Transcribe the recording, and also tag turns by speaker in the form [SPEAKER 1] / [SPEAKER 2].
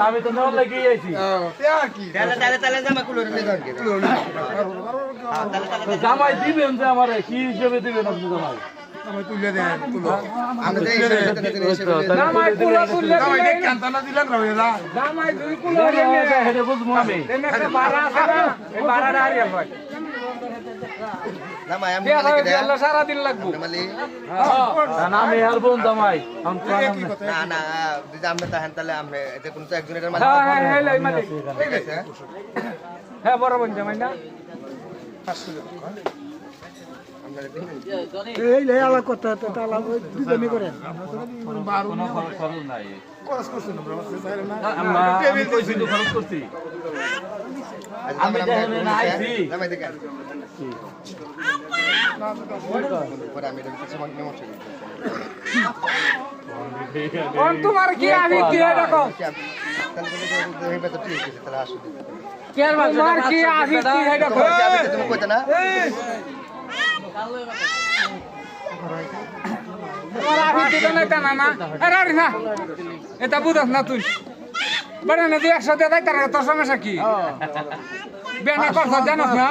[SPEAKER 1] আমি তো নেওয়ার লাগিয়ে আইছি জামাই দিবেন যে আমার কি হিসেবে দিবেন আপনি জামাই
[SPEAKER 2] তুলে দেন তুলো
[SPEAKER 1] বুঝবো আমি
[SPEAKER 3] সারাদিন লাগবো
[SPEAKER 1] আমি আর বোন জামাই
[SPEAKER 4] না না যদি আমরা তাহেন তাহলে আমরা যে কোনো একজনের
[SPEAKER 3] হ্যাঁ বড় বোন জামাই না
[SPEAKER 1] খরচ করছি আমি
[SPEAKER 3] তোমার কি আমি কি দেখো তোমার কি আমি কি দেখো
[SPEAKER 4] তুমি কইতে না
[SPEAKER 3] তোমার আমি দিতে না তা না আরে না এটা বুঝছ না তুই বড় না তুই একসাথে দেয় তার তোর সমস্যা কি বেনা কথা জানোস না